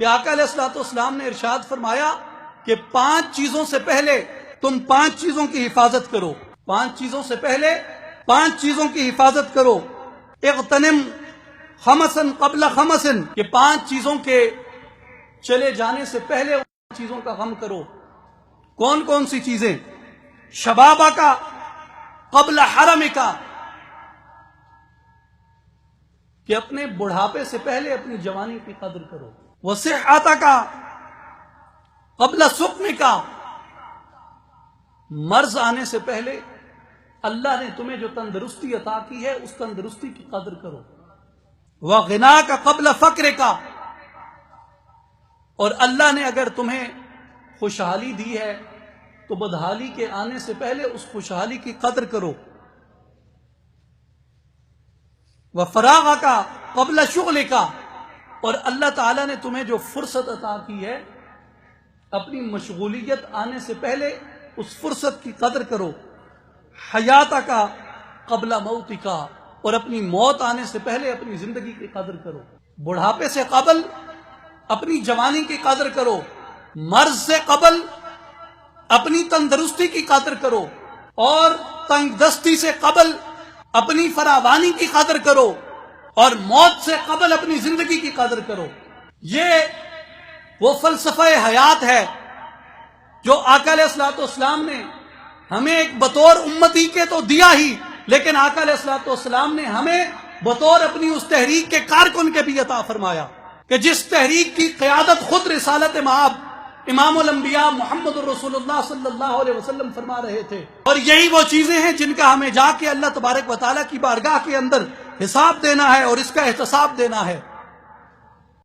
کہ آقا علیہ الصلوۃ والسلام نے ارشاد فرمایا کہ 5 چیزوں سے پہلے تم 5 چیزوں کی حفاظت کرو، 5 چیزوں سے پہلے 5 چیزوں کی حفاظت کرو۔ اغتنم خمسن قبل خمسن، کہ 5 چیزوں کے چلے جانے سے پہلے ان چیزوں کا غم کرو۔ کون کون سی چیزیں؟ شبابہ کا قبل حرم کا، کہ اپنے بڑھاپے سے پہلے اپنی جوانی کی قدر کرو۔ وصحت کا قبل سقم کا، مرض آنے سے پہلے اللہ نے تمہیں جو تندرستی عطا کی ہے اس تندرستی کی قدر کرو۔ وغنا کا قبل فقر کا، اور اللہ نے اگر تمہیں خوشحالی دی ہے تو بدحالی کے آنے سے پہلے اس خوشحالی کی قدر کرو۔ وفراغ کا قبل شغل کا، اور اللہ تعالیٰ نے تمہیں جو فرصت عطا کی ہے اپنی مشغولیت آنے سے پہلے اس فرصت کی قدر کرو۔ حیات کا قبل موت کا، اور اپنی موت آنے سے پہلے اپنی زندگی کی قدر کرو۔ بڑھاپے سے قبل اپنی جوانی کی قدر کرو، مرض سے قبل اپنی تندرستی کی قدر کرو، اور تنگ دستی سے قبل اپنی فراوانی کی قدر کرو، اور موت سے قبل اپنی زندگی کی قدر کرو۔ یہ وہ فلسفہ حیات ہے جو آقا علیہ الصلوۃ والسلام نے ہمیں ایک بطور امتی کے تو دیا ہی، لیکن آقا علیہ الصلوۃ والسلام نے ہمیں بطور اپنی اس تحریک کے کارکن کے بھی عطا فرمایا، کہ جس تحریک کی قیادت خود رسالت مآب امام الانبیاء محمد الرسول اللہ صلی اللہ علیہ وسلم فرما رہے تھے۔ اور یہی وہ چیزیں ہیں جن کا ہمیں جا کے اللہ تبارک و تعالیٰ کی بارگاہ کے اندر حساب دینا ہے اور اس کا احتساب دینا ہے۔